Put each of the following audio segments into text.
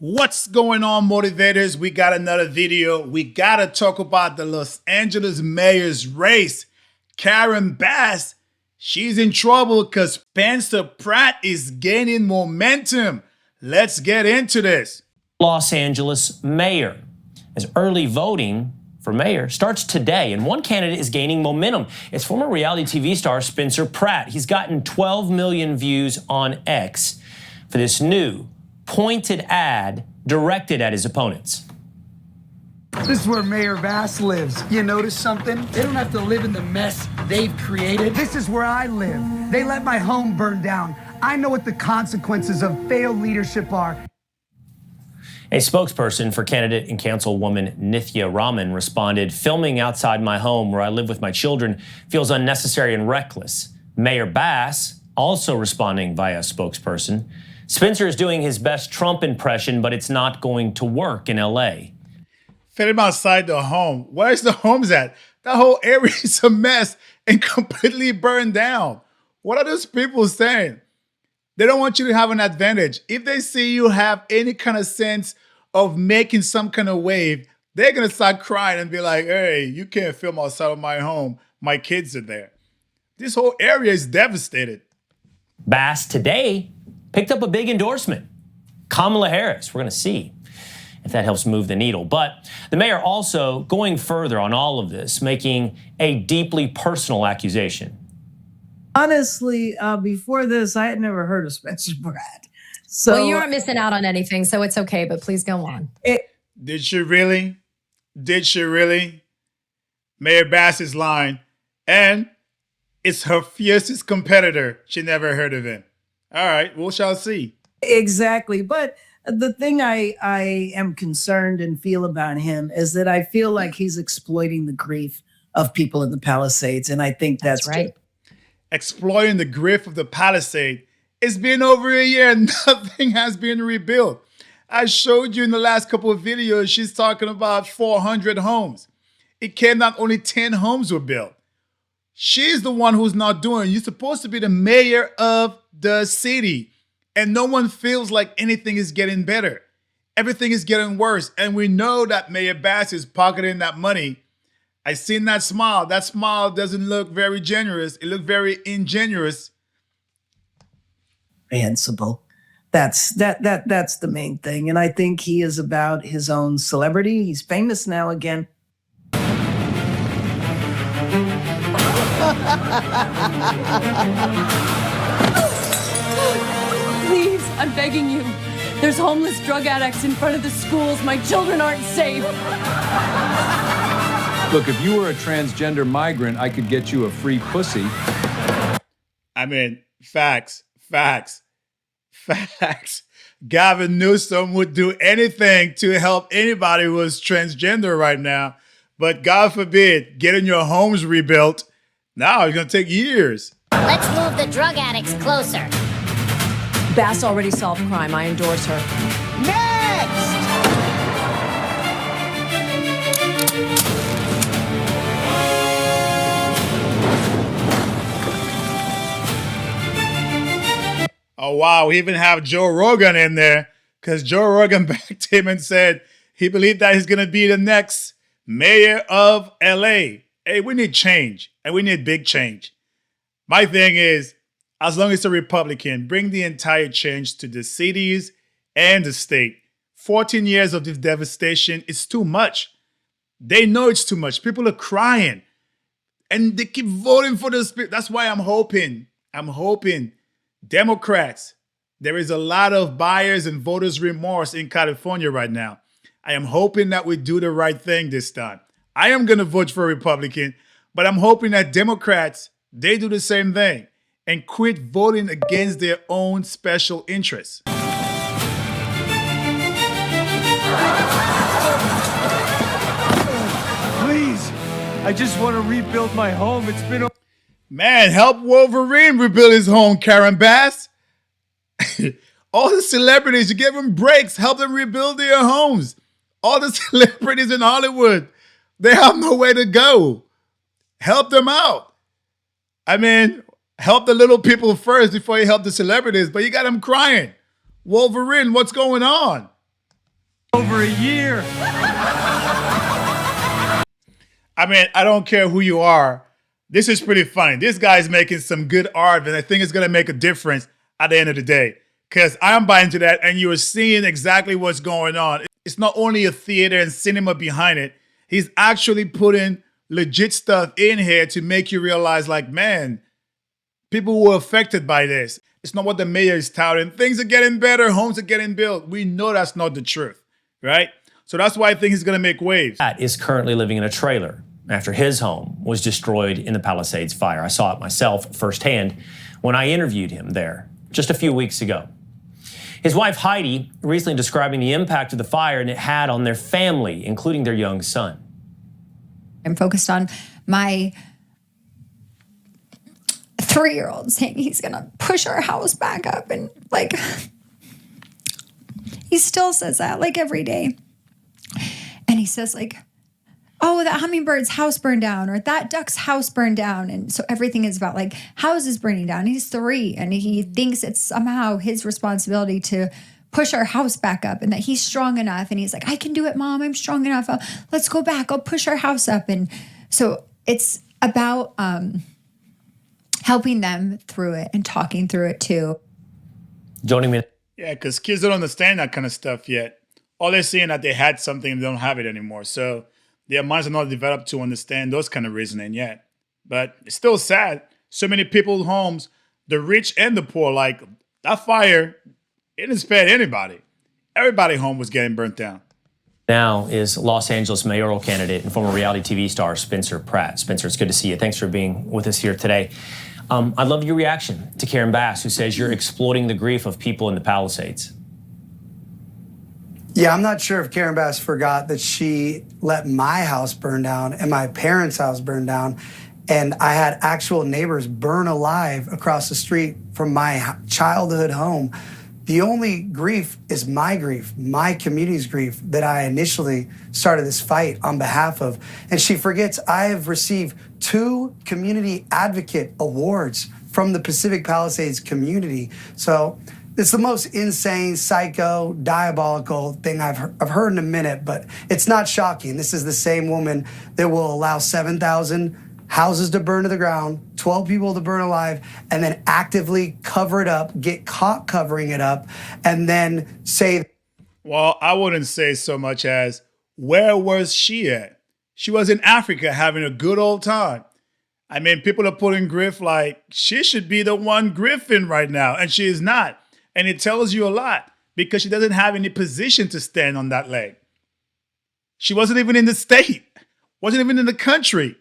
What's going on, motivators? We got another video. We got to talk about the Los Angeles mayor's race. Keren Bass, she's in trouble because Spencer Pratt is gaining momentum. Let's get into this. Los Angeles mayor, as early voting for mayor starts today, and one candidate is gaining momentum. It's former reality TV star Spencer Pratt. He's gotten 12 million views on X for this new pointed ad directed at his opponents. This is where Mayor Bass lives. You notice something? They don't have to live in the mess they've created. This is where I live. They let my home burn down. I know what the consequences of failed leadership are. A spokesperson for candidate and councilwoman Nithya Raman responded, "Filming outside my home where I live with my children feels unnecessary and reckless." Mayor Bass also responding via spokesperson, "Spencer is doing his best Trump impression, but it's not going to work in LA." Film outside the home. Where's the homes at? That whole area is a mess and completely burned down. What are those people saying? They don't want you to have an advantage. If they see you have any kind of sense of making some kind of wave, they're going to start crying and be like, "Hey, you can't film outside of my home. My kids are there." This whole area is devastated. Bass today picked up a big endorsement. Kamala Harris. We're going to see if that helps move the needle. But the mayor also going further on all of this, making a deeply personal accusation. Honestly, before this, I had never heard of Spencer Pratt. So well, you aren't missing out on anything, so it's okay, but please go on. Did she really? Did she really? Mayor Bass is lying. And it's her fiercest competitor. She never heard of him. All right, we shall see. Exactly. But the thing I am concerned and feel about him is that I feel like he's exploiting the grief of people in the Palisades. And I think that's right. Exploiting the grief of the Palisade. It's been over a year and nothing has been rebuilt. I showed you in the last couple of videos, she's talking about 400 homes. It came down, only 10 homes were built. She's the one who's not doing it. You're supposed to be the mayor of the city, and no one feels like anything is getting better. Everything is getting worse, and we know that Mayor Bass is pocketing that money. I seen that smile. That smile doesn't look very generous. It looked very ingenuous. reprehensible. That's the main thing. And I think he is about his own celebrity. He's famous now again. Please, I'm begging you. There's homeless drug addicts in front of the schools. My children aren't safe. Look, if you were a transgender migrant, I could get you a free pussy. I mean, facts. Gavin Newsom would do anything to help anybody who was transgender right now. But God forbid, getting your homes rebuilt, now it's going to take years. Let's move the drug addicts closer. Bass already solved crime. I endorse her. Next! Oh, wow. We even have Joe Rogan in there because Joe Rogan backed him and said he believed that he's going to be the next mayor of LA. Hey, we need change, and we need big change. My thing is, as long as it's a Republican, bring the entire change to the cities and the state. 14 years of this devastation is too much. They know it's too much. People are crying, and they keep voting for this. That's why I'm hoping Democrats, there is a lot of buyers and voters' remorse in California right now. I am hoping that we do the right thing this time. I am going to vote for a Republican, but I'm hoping that Democrats, they do the same thing and quit voting against their own special interests. Please, I just want to rebuild my home. It's been Man, help Wolverine rebuild his home, Keren Bass. All the celebrities, you give them breaks, help them rebuild their homes. All the celebrities in Hollywood, they have nowhere to go. Help them out. I mean, help the little people first before you help the celebrities, but you got them crying. Wolverine, what's going on? Over a year. I mean, I don't care who you are. This is pretty funny. This guy's making some good art, and I think it's going to make a difference at the end of the day. Because I'm buying into that, and you're seeing exactly what's going on. It's not only a theater and cinema behind it. He's actually putting legit stuff in here to make you realize, like, man, people were affected by this. It's not what the mayor is touting. Things are getting better. Homes are getting built. We know that's not the truth, right? So that's why I think he's going to make waves. Pratt is currently living in a trailer after his home was destroyed in the Palisades fire. I saw it myself firsthand when I interviewed him there just a few weeks ago. His wife, Heidi, recently describing the impact of the fire and it had on their family, including their young son. I'm focused on my 3-year-old saying he's going to push our house back up. And like, he still says that like every day. And he says like, oh, that hummingbird's house burned down or that duck's house burned down. And so everything is about like houses burning down. He's 3 and he thinks it's somehow his responsibility to push our house back up and that he's strong enough. And he's like, I can do it, Mom. I'm strong enough. Let's go back. I'll push our house up. And so it's about helping them through it and talking through it too. Joining me. Yeah, because kids don't understand that kind of stuff yet. All they're seeing that they had something and they don't have it anymore. So their minds are not developed to understand those kind of reasoning yet. But it's still sad. So many people's homes, the rich and the poor, like that fire, it didn't spare anybody. Everybody's home was getting burnt down. Now is Los Angeles mayoral candidate and former reality TV star Spencer Pratt. Spencer, it's good to see you. Thanks for being with us here today. I'd love your reaction to Keren Bass, who says you're exploiting the grief of people in the Palisades. Yeah, I'm not sure if Keren Bass forgot that she let my house burn down and my parents' house burn down. And I had actual neighbors burn alive across the street from my childhood home. The only grief is my grief, my community's grief that I initially started this fight on behalf of. And she forgets I have received 2 community advocate awards from the Pacific Palisades community. So it's the most insane, psycho, diabolical thing I've heard in a minute, but it's not shocking. This is the same woman that will allow 7,000 houses to burn to the ground, 12 people to burn alive, and then actively cover it up, get caught covering it up, and then say... Well, I wouldn't say so much as, where was she at? She was in Africa having a good old time. I mean, people are putting grief like she should be the one griffing right now, and she is not. And it tells you a lot because she doesn't have any position to stand on that leg. She wasn't even in the state, wasn't even in the country.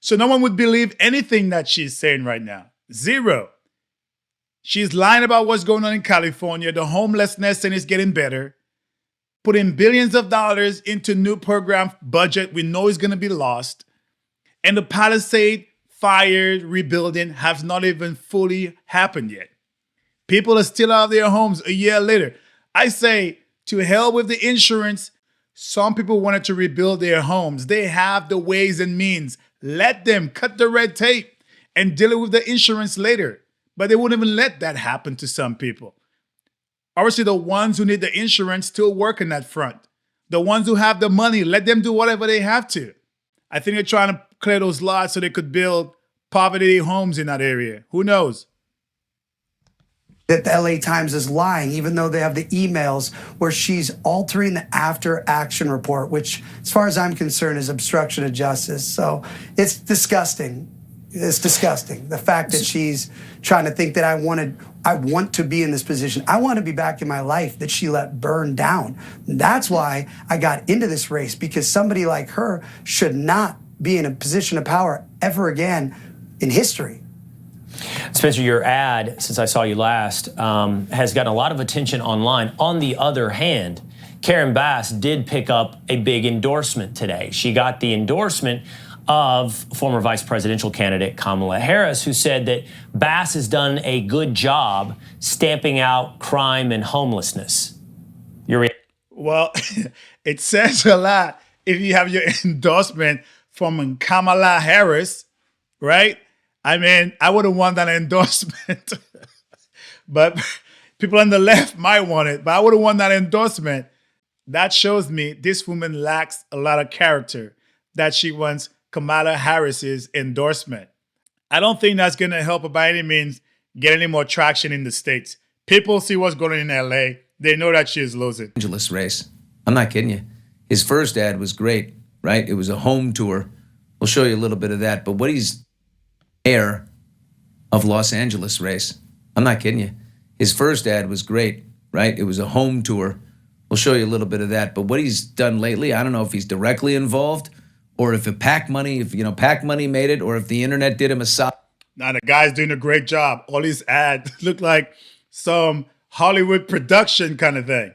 So no one would believe anything that she's saying right now. Zero. She's lying about what's going on in California, the homelessness, and it's getting better. Putting billions of dollars into new program budget we know is going to be lost. And the Palisade fire rebuilding has not even fully happened yet. People are still out of their homes a year later. I say, to hell with the insurance. Some people wanted to rebuild their homes. They have the ways and means. Let them cut the red tape and deal with the insurance later. But they wouldn't even let that happen to some people. Obviously, the ones who need the insurance still work in that front. The ones who have the money, let them do whatever they have to. I think they're trying to clear those lots so they could build poverty homes in that area. Who knows? That the LA Times is lying, even though they have the emails where she's altering the after action report, which, as far as I'm concerned, is obstruction of justice. So it's disgusting. It's disgusting. The fact that she's trying to think that I want to be in this position. I want to be back in my life that she let burn down. That's why I got into this race, because somebody like her should not be in a position of power ever again in history. Spencer, your ad, since I saw you last, has gotten a lot of attention online. On the other hand, Keren Bass did pick up a big endorsement today. She got the endorsement of former vice presidential candidate Kamala Harris, who said that Bass has done a good job stamping out crime and homelessness. Well, it says a lot if you have your endorsement from Kamala Harris, right? I mean, I would have won that endorsement, but people on the left might want it, but I would have won that endorsement. That shows me this woman lacks a lot of character, that she wants Kamala Harris's endorsement. I don't think that's going to help her by any means get any more traction in the States. People see what's going on in LA. They know that she is losing. Angeles race. I'm not kidding you. His first ad was great, right? It was a home tour. We'll show you a little bit of that. But what he's mayor of Los Angeles race. I'm not kidding you. His first ad was great, right? It was a home tour. We'll show you a little bit of that. But what he's done lately, I don't know if he's directly involved or if PAC money, PAC money made it, or if the internet did him a solid. Now the guy's doing a great job. All these ads look like some Hollywood production kind of thing.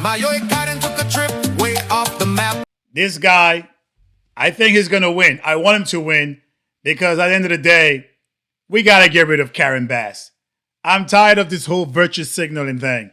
Mayor Keren took a trip way off the map. This guy, I think he's going to win. I want him to win because at the end of the day, we got to get rid of Keren Bass. I'm tired of this whole virtue signaling thing.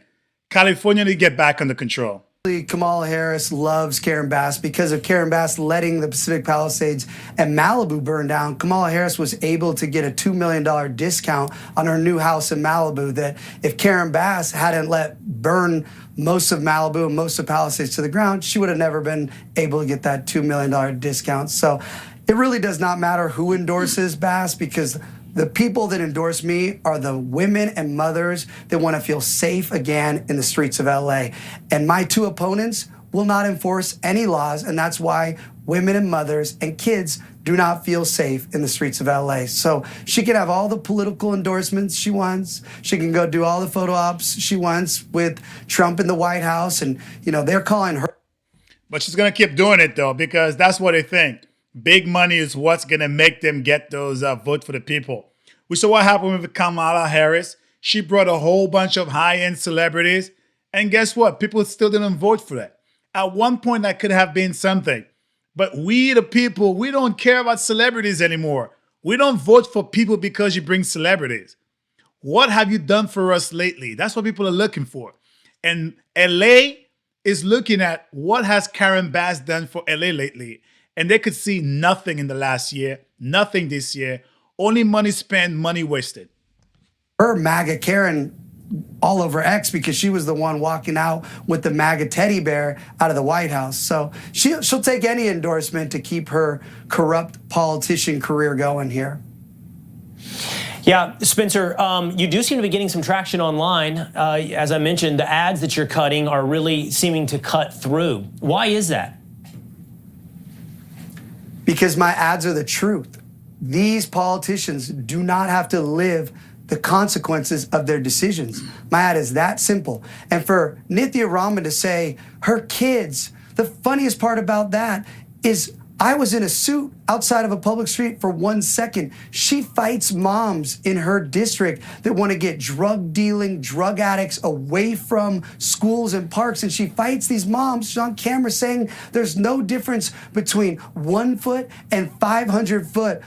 California need to get back under control. Kamala Harris loves Keren Bass because of Keren Bass letting the Pacific Palisades and Malibu burn down. Kamala Harris was able to get a $2 million discount on her new house in Malibu that if Keren Bass hadn't let burn most of Malibu and most of Palisades to the ground, she would have never been able to get that $2 million discount. So it really does not matter who endorses Bass because the people that endorse me are the women and mothers that want to feel safe again in the streets of LA. And my two opponents will not enforce any laws, and that's why women and mothers and kids do not feel safe in the streets of LA. So she can have all the political endorsements she wants. She can go do all the photo ops she wants with Trump in the White House, and they're calling her. But she's going to keep doing it, though, because that's what they think. Big money is what's going to make them get those vote for the people. We saw what happened with Kamala Harris. She brought a whole bunch of high-end celebrities. And guess what? People still didn't vote for that. At one point, that could have been something. But we, the people, we don't care about celebrities anymore. We don't vote for people because you bring celebrities. What have you done for us lately? That's what people are looking for. And LA is looking at what has Keren Bass done for LA lately. And they could see nothing in the last year, nothing this year, only money spent, money wasted. Her MAGA Karen all over X because she was the one walking out with the MAGA teddy bear out of the White House. So she'll take any endorsement to keep her corrupt politician career going here. Yeah, Spencer, you do seem to be getting some traction online. As I mentioned, the ads that you're cutting are really seeming to cut through. Why is that? Because my ads are the truth. These politicians do not have to live the consequences of their decisions. My ad is that simple. And for Nithya Raman to say her kids, the funniest part about that is I was in a suit outside of a public street for 1 second. She fights moms in her district that want to get drug dealing, drug addicts away from schools and parks. And she fights these moms. She's on camera saying there's no difference between 1 foot and 500 foot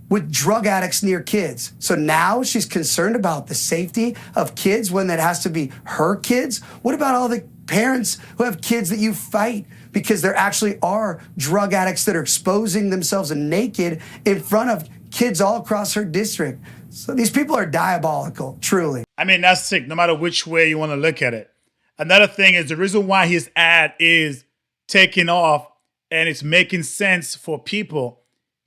with drug addicts near kids. So now she's concerned about the safety of kids when that has to be her kids. What about all the parents who have kids that you fight because there actually are drug addicts that are exposing themselves naked in front of kids all across her district? So these people are diabolical, truly. I mean, that's sick, no matter which way you want to look at it. Another thing is the reason why his ad is taking off and it's making sense for people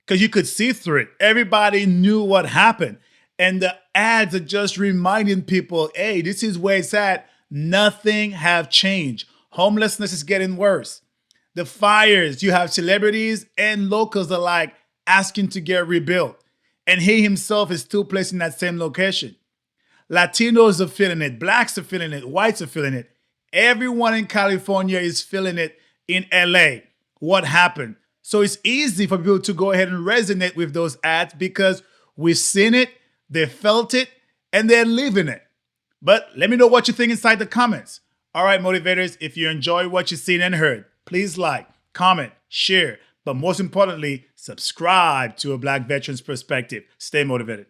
because you could see through it. Everybody knew what happened. And the ads are just reminding people, hey, this is where it's at. Nothing have changed. Homelessness is getting worse. The fires, you have celebrities and locals alike asking to get rebuilt. And he himself is still placed in that same location. Latinos are feeling it. Blacks are feeling it. Whites are feeling it. Everyone in California is feeling it in LA. What happened? So it's easy for people to go ahead and resonate with those ads because we've seen it, they felt it, and they're living it. But let me know what you think inside the comments. All right, motivators, if you enjoy what you've seen and heard, please like, comment, share, but most importantly, subscribe to A Black Veteran's Perspective. Stay motivated.